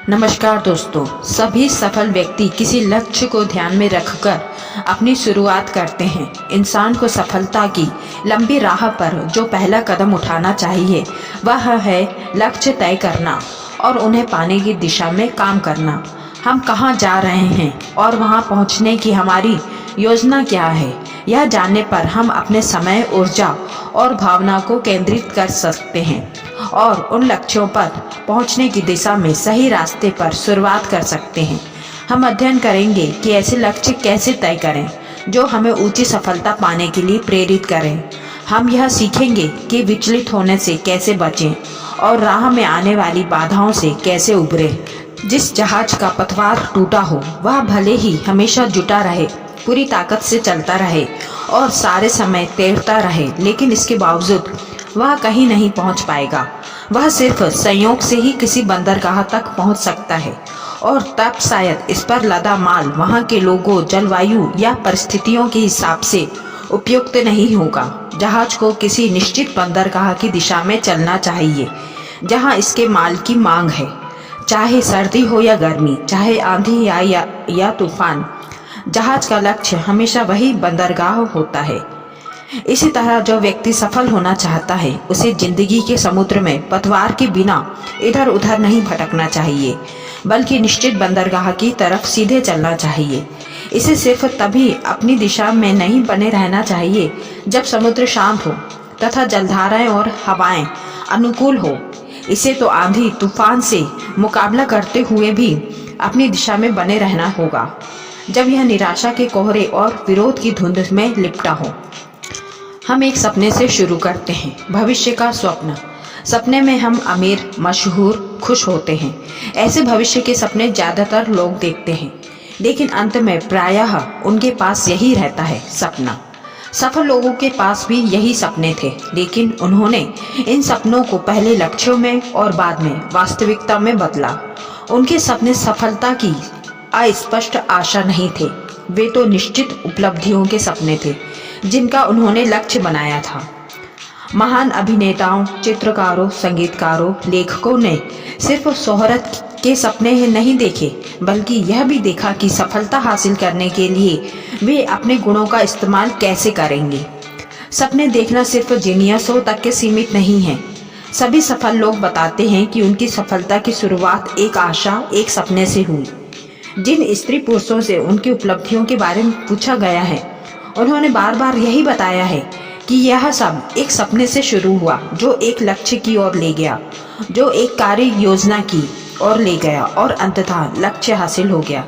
नमस्कार दोस्तों। सभी सफल व्यक्ति किसी लक्ष्य को ध्यान में रखकर अपनी शुरुआत करते हैं। इंसान को सफलता की लंबी राह पर जो पहला कदम उठाना चाहिए वह है लक्ष्य तय करना और उन्हें पाने की दिशा में काम करना। हम कहाँ जा रहे हैं और वहाँ पहुँचने की हमारी योजना क्या है, यह जानने पर हम अपने समय, ऊर्जा और भावना को केंद्रित कर सकते हैं और उन लक्ष्यों पर पहुंचने की दिशा में सही रास्ते पर शुरुआत कर सकते हैं। हम अध्ययन करेंगे कि ऐसे लक्ष्य कैसे तय करें जो हमें ऊंची सफलता पाने के लिए प्रेरित करें। हम यह सीखेंगे कि विचलित होने से कैसे बचें और राह में आने वाली बाधाओं से कैसे उबरें। जिस जहाज का पतवार टूटा हो वह भले ही हमेशा जुटा रहे, पूरी ताकत से चलता रहे और सारे समय तैरता रहे, लेकिन इसके बावजूद वह कहीं नहीं पहुंच पाएगा। वह सिर्फ संयोग से ही किसी बंदरगाह तक पहुंच सकता है और तब शायद इस पर लदा माल वहां के लोगों, जलवायु या परिस्थितियों के हिसाब से उपयुक्त नहीं होगा। जहाज को किसी निश्चित बंदरगाह की दिशा में चलना चाहिए जहां इसके माल की मांग है, चाहे सर्दी हो या गर्मी, चाहे आंधी या तूफान। जहाज का लक्ष्य हमेशा वही बंदरगाह होता है। इसी तरह जो व्यक्ति सफल होना चाहता है उसे जिंदगी के समुद्र में पतवार के बिना इधर उधर नहीं भटकना चाहिए, बल्कि निश्चित बंदरगाह की तरफ सीधे चलना चाहिए। इसे सिर्फ तभी अपनी दिशा में नहीं बने रहना चाहिए जब समुद्र शांत हो तथा जलधाराएं और हवाएं अनुकूल हो। इसे तो आंधी तूफान से मुकाबला करते हुए भी अपनी दिशा में बने रहना होगा जब यह निराशा के कोहरे और विरोध की धुंध में लिपटा हो। हम एक सपने से शुरू करते हैं, भविष्य का स्वप्न। सपने में हम अमीर, मशहूर, खुश होते हैं। ऐसे भविष्य के सपने ज़्यादातर लोग देखते हैं, लेकिन अंत में प्रायः उनके पास यही रहता है, सपना। सफल लोगों के पास भी यही सपने थे, लेकिन उन्होंने इन सपनों को पहले लक्ष्यों में और बाद में वास्तविकता में बदला। उनके सपने सफलता की अस्पष्ट आशा नहीं थे, वे तो निश्चित उपलब्धियों के सपने थे जिनका उन्होंने लक्ष्य बनाया था। महान अभिनेताओं, चित्रकारों, संगीतकारों, लेखकों ने सिर्फ शोहरत के सपने नहीं देखे, बल्कि यह भी देखा कि सफलता हासिल करने के लिए वे अपने गुणों का इस्तेमाल कैसे करेंगे। सपने देखना सिर्फ जीनियसों तक के सीमित नहीं है। सभी सफल लोग बताते हैं कि उनकी सफलता की शुरुआत एक आशा, एक सपने से हुई। जिन स्त्री पुरुषों से उनकी उपलब्धियों के बारे में पूछा गया है उन्होंने बार बार यही बताया है कि यह सब एक सपने से शुरू हुआ जो एक लक्ष्य की ओर ले गया, जो एक कार्य योजना की ओर ले गया और अंततः लक्ष्य हासिल हो गया।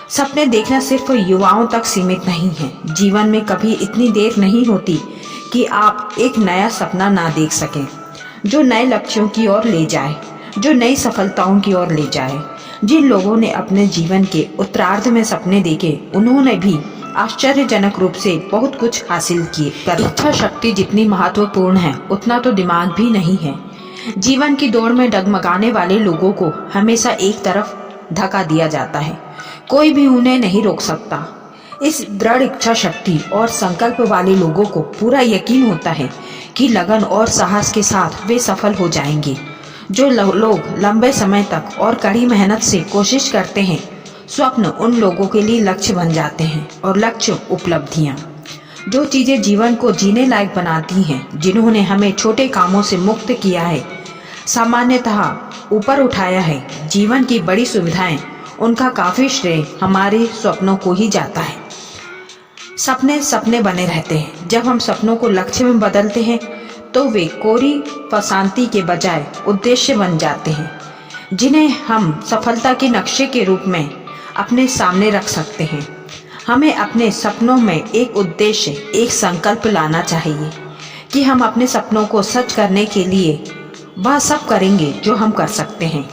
सपने देखना सिर्फ युवाओं तक सीमित नहीं है। जीवन में कभी इतनी देर नहीं होती कि आप एक नया सपना ना देख सकें जो नए लक्ष्यों की ओर ले जाए, जो नई सफलताओं की ओर ले जाए। जिन लोगों ने अपने जीवन के उत्तरार्ध में सपने देखे उन्होंने भी आश्चर्यजनक रूप से बहुत कुछ हासिल किए। इच्छा शक्ति जितनी महत्वपूर्ण है उतना तो दिमाग भी नहीं है। जीवन की दौड़ में डगमगाने वाले लोगों को हमेशा एक तरफ धक्का दिया जाता है, कोई भी उन्हें नहीं रोक सकता। इस दृढ़ इच्छा शक्ति और संकल्प वाले लोगों को पूरा यकीन होता है कि लगन और साहस के साथ वे सफल हो जाएंगे। जो लोग लंबे समय तक और कड़ी मेहनत से कोशिश करते हैं, स्वप्न उन लोगों के लिए लक्ष्य बन जाते हैं और लक्ष्य उपलब्धियाँ। जो चीज़ें जीवन को जीने लायक बनाती हैं, जिन्होंने हमें छोटे कामों से मुक्त किया है, सामान्यतः ऊपर उठाया है, जीवन की बड़ी सुविधाएं, उनका काफ़ी श्रेय हमारे स्वप्नों को ही जाता है। सपने सपने बने रहते हैं। जब हम सपनों को लक्ष्य में बदलते हैं तो वे कोरी फसांती के बजाय उद्देश्य बन जाते हैं, जिन्हें हम सफलता के नक्शे के रूप में अपने सामने रख सकते हैं। हमें अपने सपनों में एक उद्देश्य, एक संकल्प लाना चाहिए कि हम अपने सपनों को सच करने के लिए वह सब करेंगे जो हम कर सकते हैं।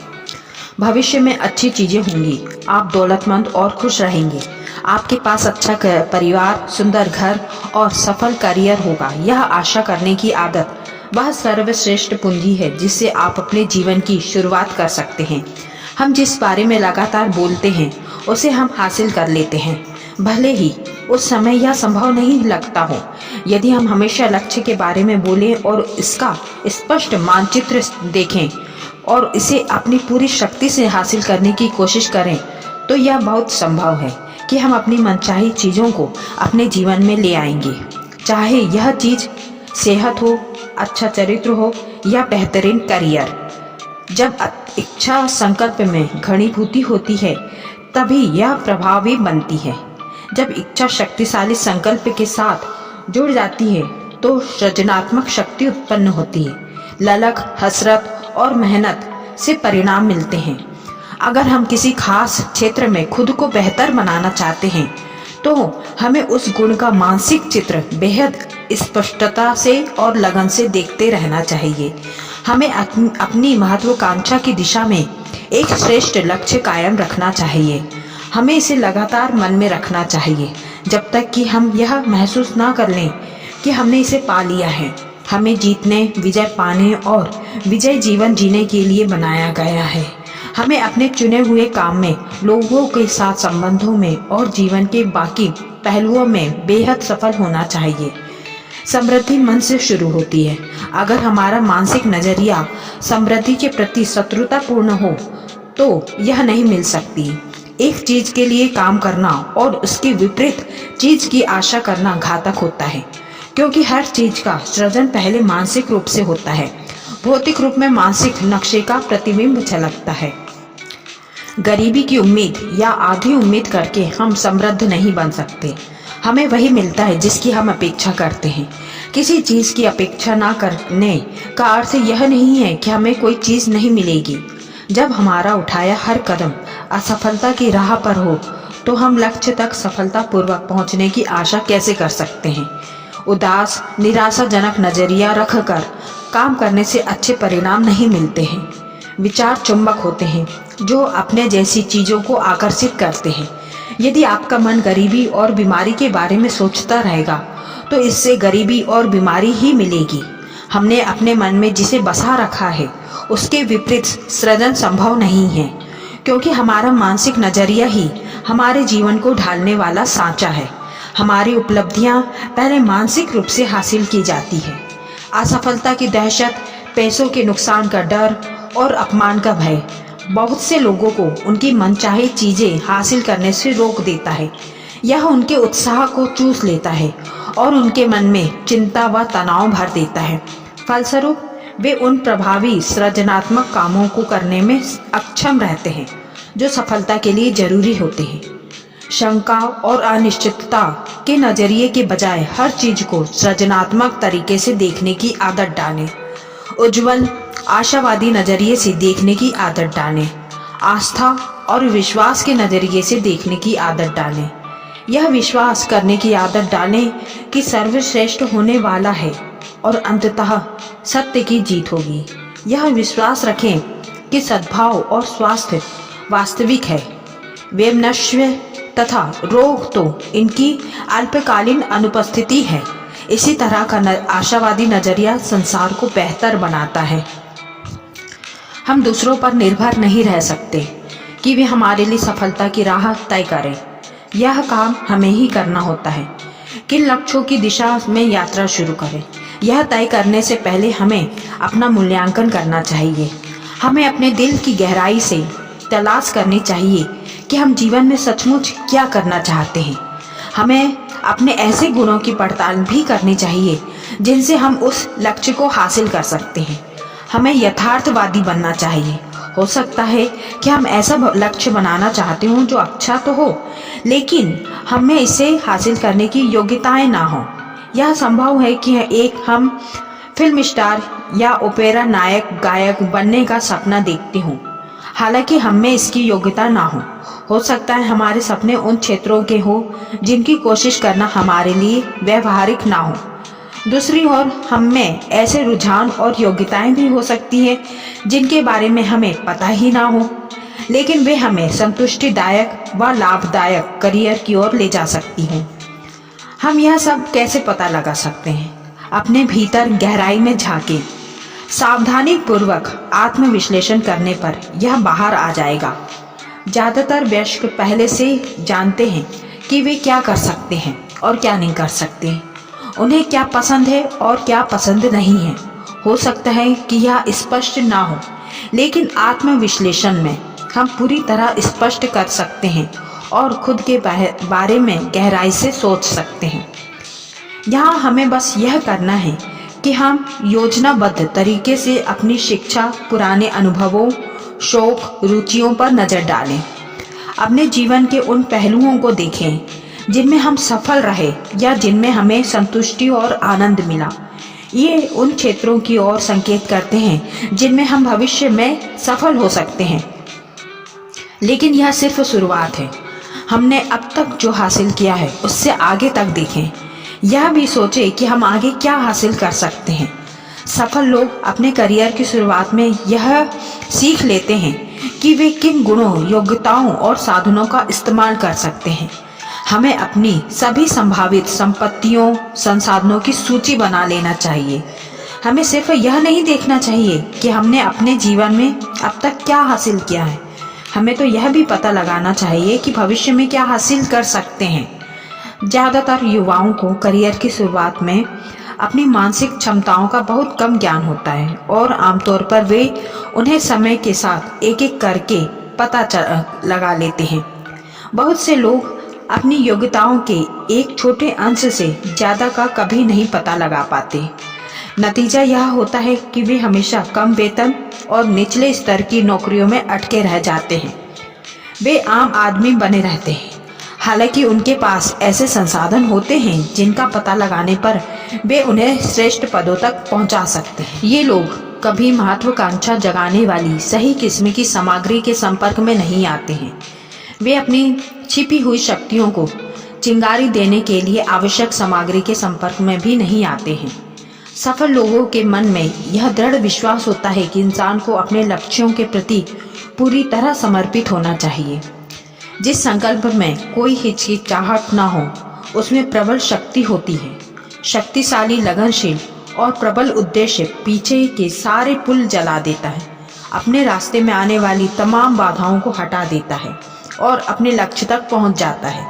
भविष्य में अच्छी चीज़ें होंगी, आप दौलतमंद और खुश रहेंगे, आपके पास अच्छा परिवार, सुंदर घर और सफल करियर होगा। यह आशा करने की आदत वह सर्वश्रेष्ठ पूंजी है जिससे आप अपने जीवन की शुरुआत कर सकते हैं। हम जिस बारे में लगातार बोलते हैं उसे हम हासिल कर लेते हैं, भले ही उस समय यह संभव नहीं लगता हो। यदि हम हमेशा लक्ष्य के बारे में बोलें और इसका स्पष्ट मानचित्र देखें और इसे अपनी पूरी शक्ति से हासिल करने की कोशिश करें तो यह बहुत संभव है कि हम अपनी मनचाही चीज़ों को अपने जीवन में ले आएंगे। चाहे यह चीज़ सेहत हो, अच्छा चरित्र हो या बेहतरीन करियर। जब इच्छा संकल्प में घनीभूति होती है तभी यह प्रभावी बनती है। जब इच्छा शक्तिशाली संकल्प के साथ जुड़ जाती है तो सृजनात्मक शक्ति उत्पन्न होती है। ललक, हसरत और मेहनत से परिणाम मिलते हैं। अगर हम किसी खास क्षेत्र में खुद को बेहतर बनाना चाहते हैं तो हमें उस गुण का मानसिक चित्र बेहद स्पष्टता से और लगन से देखते रहना चाहिए। हमें अपनी महत्वाकांक्षा की दिशा में एक श्रेष्ठ लक्ष्य कायम रखना चाहिए। हमें इसे लगातार मन में रखना चाहिए जब तक कि हम यह महसूस ना कर लें कि हमने इसे पा लिया है। हमें जीतने, विजय पाने और विजय जीवन जीने के लिए बनाया गया है। हमें अपने चुने हुए काम में, लोगों के साथ संबंधों में और जीवन के बाकी पहलुओं में बेहद सफल होना चाहिए। समृद्धि मन से शुरू होती है। अगर हमारा मानसिक नजरिया समृद्धि के प्रति शत्रुतापूर्ण हो तो यह नहीं मिल सकती। एक चीज के लिए काम करना और उसके विपरीत चीज की आशा करना घातक होता है, क्योंकि हर चीज का सृजन पहले मानसिक रूप से होता है। भौतिक रूप में मानसिक नक्शे का प्रतिबिंब झलकता है। गरीबी की उम्मीद या आधी उम्मीद करके हम समृद्ध नहीं बन सकते। हमें वही मिलता है जिसकी हम अपेक्षा करते हैं। किसी चीज़ की अपेक्षा ना करने का अर्थ यह नहीं है कि हमें कोई चीज़ नहीं मिलेगी। जब हमारा उठाया हर कदम असफलता की राह पर हो तो हम लक्ष्य तक सफलतापूर्वक पहुंचने की आशा कैसे कर सकते हैं। उदास, निराशाजनक नजरिया रखकर काम करने से अच्छे परिणाम नहीं मिलते हैं। विचार चुंबक होते हैं जो अपने जैसी चीज़ों को आकर्षित करते हैं। यदि आपका मन गरीबी और बीमारी के बारे में सोचता रहेगा तो इससे गरीबी और बीमारी ही मिलेगी। हमने अपने मन में जिसे बसा रखा है उसके विपरीत सृजन संभव नहीं है, क्योंकि हमारा मानसिक नजरिया ही हमारे जीवन को ढालने वाला सांचा है। हमारी उपलब्धियां पहले मानसिक रूप से हासिल की जाती है। असफलता की दहशत, पैसों के नुकसान का डर और अपमान का भय बहुत से लोगों को उनकी मनचाही चीजें हासिल करने से रोक देता है। यह उनके उत्साह को चूस लेता है और उनके मन में चिंता व तनाव भर देता है। फलस्वरूप वे उन प्रभावी सृजनात्मक कामों को करने में अक्षम रहते हैं जो सफलता के लिए जरूरी होते हैं। शंका और अनिश्चितता के नजरिए के बजाय हर चीज को सृजनात्मक तरीके से देखने की आदत डालें। उज्जवल, आशावादी नजरिए से देखने की आदत डालें। आस्था और विश्वास के नजरिए से देखने की आदत डालें। यह विश्वास करने की आदत डालें कि सर्वश्रेष्ठ होने वाला है और अंततः सत्य की जीत होगी। यह विश्वास रखें कि सद्भाव और स्वास्थ्य वास्तविक है। वे नश्वर तथा रोग तो इनकी अल्पकालीन अनुपस्थिति है। इसी तरह का आशावादी नजरिया संसार को बेहतर बनाता है। हम दूसरों पर निर्भर नहीं रह सकते कि वे हमारे लिए सफलता की राह तय करें। यह काम हमें ही करना होता है। किन लक्ष्यों की दिशा में यात्रा शुरू करें, यह तय करने से पहले हमें अपना मूल्यांकन करना चाहिए। हमें अपने दिल की गहराई से तलाश करनी चाहिए कि हम जीवन में सचमुच क्या करना चाहते हैं। हमें अपने ऐसे गुणों की पड़ताल भी करनी चाहिए जिनसे हम उस लक्ष्य को हासिल कर सकते हैं। हमें यथार्थवादी बनना चाहिए। हो सकता है कि हम ऐसा लक्ष्य बनाना चाहते हों जो अच्छा तो हो, लेकिन हमें इसे हासिल करने की योग्यताएं ना हो। यह संभव है कि हम फिल्म स्टार या ओपेरा नायक गायक बनने का सपना देखते हों, हालांकि हमें इसकी योग्यता ना हो सकता है हमारे सपने उन क्षेत्रों के हो जिनकी कोशिश करना हमारे लिए व्यवहारिक ना हो। दूसरी ओर हमें ऐसे रुझान और योग्यताएं भी हो सकती हैं जिनके बारे में हमें पता ही ना हो, लेकिन वे हमें संतुष्टिदायक व लाभदायक करियर की ओर ले जा सकती हैं। हम यह सब कैसे पता लगा सकते हैं? अपने भीतर गहराई में झांकें। सावधानी पूर्वक आत्मविश्लेषण करने पर यह बाहर आ जाएगा। ज़्यादातर वयस्क पहले से जानते हैं कि वे क्या कर सकते हैं और क्या नहीं कर सकते, उन्हें क्या पसंद है और क्या पसंद नहीं है। हो सकता है कि यह स्पष्ट ना हो, लेकिन आत्मविश्लेषण में हम पूरी तरह स्पष्ट कर सकते हैं और खुद के बारे में गहराई से सोच सकते हैं। यहाँ हमें बस यह करना है कि हम योजनाबद्ध तरीके से अपनी शिक्षा, पुराने अनुभवों, शौक, रुचियों पर नज़र डालें। अपने जीवन के उन पहलुओं को देखें जिनमें हम सफल रहे या जिनमें हमें संतुष्टि और आनंद मिला। ये उन क्षेत्रों की ओर संकेत करते हैं जिनमें हम भविष्य में सफल हो सकते हैं। लेकिन यह सिर्फ शुरुआत है। हमने अब तक जो हासिल किया है उससे आगे तक देखें। यह भी सोचें कि हम आगे क्या हासिल कर सकते हैं। सफल लोग अपने करियर की शुरुआत में यह सीख लेते हैं कि वे किन गुणों, योग्यताओं और साधनों का इस्तेमाल कर सकते हैं। हमें अपनी सभी संभावित संपत्तियों, संसाधनों की सूची बना लेना चाहिए। हमें सिर्फ यह नहीं देखना चाहिए कि हमने अपने जीवन में अब तक क्या हासिल किया है, हमें तो यह भी पता लगाना चाहिए कि भविष्य में क्या हासिल कर सकते हैं। ज़्यादातर युवाओं को करियर की शुरुआत में अपनी मानसिक क्षमताओं का बहुत कम ज्ञान होता है और आमतौर पर वे उन्हें समय के साथ एक एक करके पता लगा लेते हैं। बहुत से लोग अपनी योग्यताओं के एक छोटे अंश से ज़्यादा का कभी नहीं पता लगा पाते। नतीजा यह होता है कि वे हमेशा कम वेतन और निचले स्तर की नौकरियों में अटके रह जाते हैं। वे आम आदमी बने रहते हैं, हालांकि उनके पास ऐसे संसाधन होते हैं जिनका पता लगाने पर वे उन्हें श्रेष्ठ पदों तक पहुंचा सकते हैं। ये लोग कभी महत्वाकांक्षा जगाने वाली सही किस्म की सामग्री के संपर्क में नहीं आते हैं। वे अपनी छिपी हुई शक्तियों को चिंगारी देने के लिए आवश्यक सामग्री के संपर्क में भी नहीं आते हैं। सफल लोगों के मन में यह दृढ़ विश्वास होता है कि इंसान को अपने लक्ष्यों के प्रति पूरी तरह समर्पित होना चाहिए। जिस संकल्प में कोई हिचकिचाहट न हो, उसमें प्रबल शक्ति होती है। शक्तिशाली, लगनशील और प्रबल उद्देश्य पीछे के सारे पुल जला देता है, अपने रास्ते में आने वाली तमाम बाधाओं को हटा देता है और अपने लक्ष्य तक पहुंच जाता है।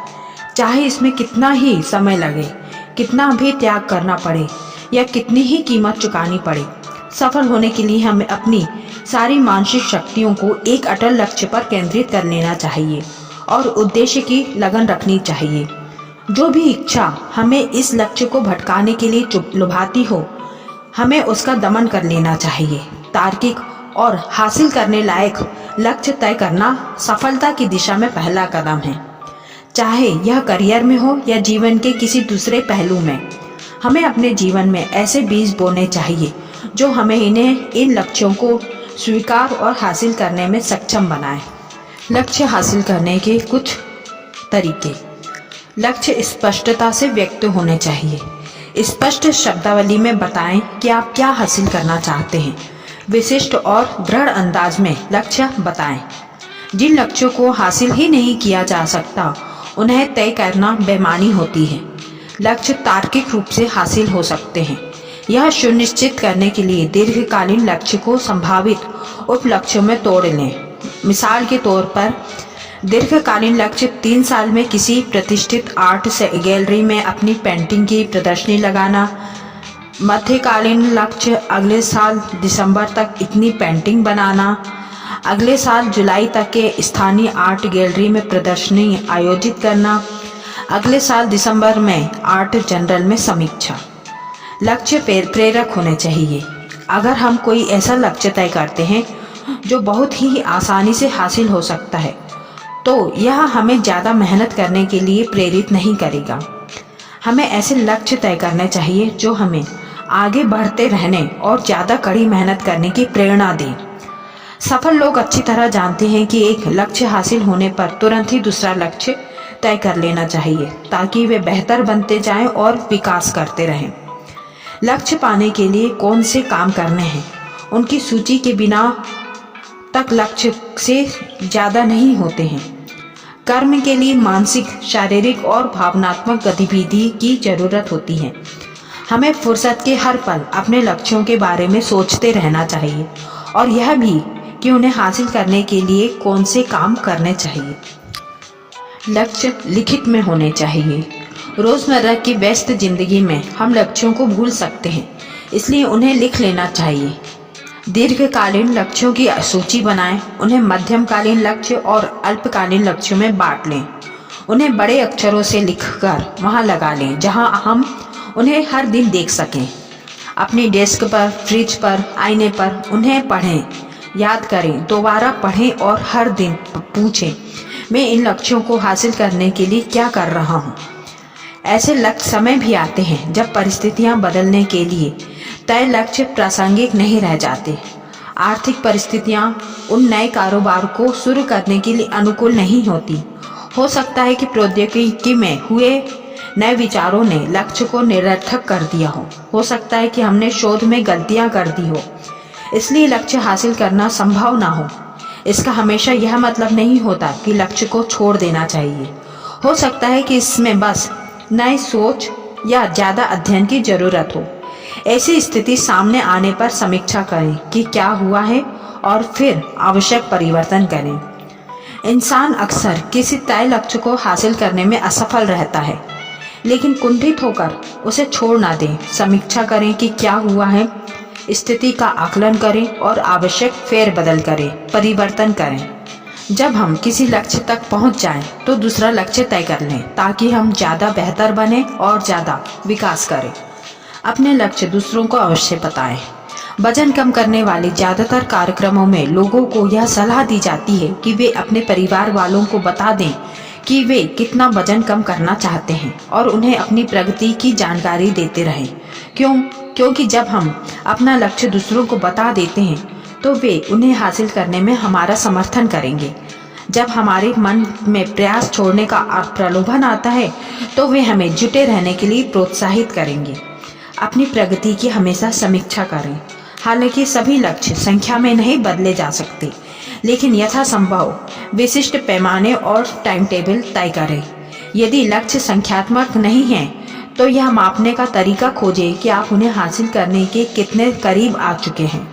चाहे इसमें कितना ही समय लगे, कितना भी त्याग करना पड़े या कितनी ही कीमत चुकानी पड़े, सफल होने के लिए हमें अपनी सारी मानसिक शक्तियों को एक अटल लक्ष्य पर केंद्रित कर लेना चाहिए और उद्देश्य की लगन रखनी चाहिए। जो भी इच्छा हमें इस लक्ष्य को भटकाने के लिए लुभाती हो, हमें उसका दमन कर लेना चाहिए। तार्किक और हासिल करने लायक लक्ष्य तय करना सफलता की दिशा में पहला कदम है। चाहे यह करियर में हो या जीवन के किसी दूसरे पहलू में, हमें अपने जीवन में ऐसे बीज बोने चाहिए जो हमें इन लक्ष्यों को स्वीकार और हासिल करने में सक्षम बनाए। लक्ष्य हासिल करने के कुछ तरीके। लक्ष्य स्पष्टता से व्यक्त होने चाहिए। स्पष्ट शब्दावली में बताएं कि आप क्या हासिल करना चाहते हैं। विशिष्ट और दृढ़ अंदाज में लक्ष्य बताएं। जिन लक्ष्यों को हासिल ही नहीं किया जा सकता, उन्हें तय करना बेईमानी होती है। लक्ष्य तार्किक रूप से हासिल हो सकते हैं। यह सुनिश्चित करने के लिए दीर्घकालीन लक्ष्य को संभावित उपलक्ष्यों में तोड़ लें। मिसाल के तौर पर, दीर्घकालीन लक्ष्य 3 साल में किसी प्रतिष्ठित आर्ट गैलरी में अपनी पेंटिंग की प्रदर्शनी लगाना। मध्यकालीन लक्ष्य, अगले साल दिसंबर तक इतनी पेंटिंग बनाना। अगले साल जुलाई तक के स्थानीय आर्ट गैलरी में प्रदर्शनी आयोजित करना। अगले साल दिसंबर में आर्ट जर्नल में समीक्षा। लक्ष्य प्रेरक होने चाहिए। अगर हम कोई ऐसा लक्ष्य तय करते हैं जो बहुत ही आसानी से हासिल हो सकता है, तो यह हमें ज़्यादा मेहनत करने के लिए प्रेरित नहीं करेगा। हमें ऐसे लक्ष्य तय करने चाहिए जो हमें आगे बढ़ते रहने और ज़्यादा कड़ी मेहनत करने की प्रेरणा दें। सफल लोग अच्छी तरह जानते हैं कि एक लक्ष्य हासिल होने पर तुरंत ही दूसरा लक्ष्य तय कर लेना चाहिए, ताकि वे बेहतर बनते जाएं और विकास करते रहें। लक्ष्य पाने के लिए कौन से काम करने हैं, उनकी सूची के बिना तक लक्ष्य से ज़्यादा नहीं होते हैं। कर्म के लिए मानसिक, शारीरिक और भावनात्मक गतिविधि की ज़रूरत होती है। हमें फुर्सत के हर पल अपने लक्ष्यों के बारे में सोचते रहना चाहिए और यह भी कि उन्हें हासिल करने के लिए कौन से काम करने चाहिए। लक्ष्य लिखित में होने चाहिए। रोज़मर्रा की व्यस्त जिंदगी में हम लक्ष्यों को भूल सकते हैं, इसलिए उन्हें लिख लेना चाहिए। दीर्घकालीन लक्ष्यों की सूची बनाएं, उन्हें मध्यमकालीन लक्ष्य और अल्पकालीन लक्ष्यों में बांट लें। उन्हें बड़े अक्षरों से लिखकर वहां लगा लें जहां हम उन्हें हर दिन देख सकें। अपनी डेस्क पर, फ्रिज पर, आईने पर उन्हें पढ़ें, याद करें, दोबारा पढ़ें और हर दिन पूछें, मैं इन लक्ष्यों को हासिल करने के लिए क्या कर रहा हूँ। ऐसे लक्ष्य समय भी आते हैं जब परिस्थितियां बदलने के लिए तय लक्ष्य प्रासंगिक नहीं रह जाते। आर्थिक परिस्थितियां उन नए कारोबार को शुरू करने के लिए अनुकूल नहीं होती। हो सकता है कि प्रौद्योगिकी में हुए नए विचारों ने लक्ष्य को निरर्थक कर दिया हो सकता है कि हमने शोध में गलतियां कर दी हो, इसलिए लक्ष्य हासिल करना संभव ना हो। इसका हमेशा यह मतलब नहीं होता कि लक्ष्य को छोड़ देना चाहिए। हो सकता है कि इसमें बस नई सोच या ज़्यादा अध्ययन की ज़रूरत हो। ऐसी स्थिति सामने आने पर समीक्षा करें कि क्या हुआ है और फिर आवश्यक परिवर्तन करें। इंसान अक्सर किसी तय लक्ष्य को हासिल करने में असफल रहता है, लेकिन कुंठित होकर उसे छोड़ ना दें। समीक्षा करें कि क्या हुआ है, स्थिति का आकलन करें और आवश्यक फेरबदल करें, परिवर्तन करें। जब हम किसी लक्ष्य तक पहुंच जाएं, तो दूसरा लक्ष्य तय कर लें ताकि हम ज़्यादा बेहतर बने और ज़्यादा विकास करें। अपने लक्ष्य दूसरों को अवश्य बताएं। वजन कम करने वाले ज़्यादातर कार्यक्रमों में लोगों को यह सलाह दी जाती है कि वे अपने परिवार वालों को बता दें कि वे कितना वजन कम करना चाहते हैं और उन्हें अपनी प्रगति की जानकारी देते रहें। क्योंकि जब हम अपना लक्ष्य दूसरों को बता देते हैं तो वे उन्हें हासिल करने में हमारा समर्थन करेंगे। जब हमारे मन में प्रयास छोड़ने का प्रलोभन आता है तो वे हमें जुटे रहने के लिए प्रोत्साहित करेंगे। अपनी प्रगति की हमेशा समीक्षा करें। हालांकि सभी लक्ष्य संख्या में नहीं बदले जा सकते, लेकिन यथासंभव विशिष्ट पैमाने और टाइम टेबल तय करें। यदि लक्ष्य संख्यात्मक नहीं है तो यह मापने का तरीका खोजें कि आप उन्हें हासिल करने के कितने करीब आ चुके हैं।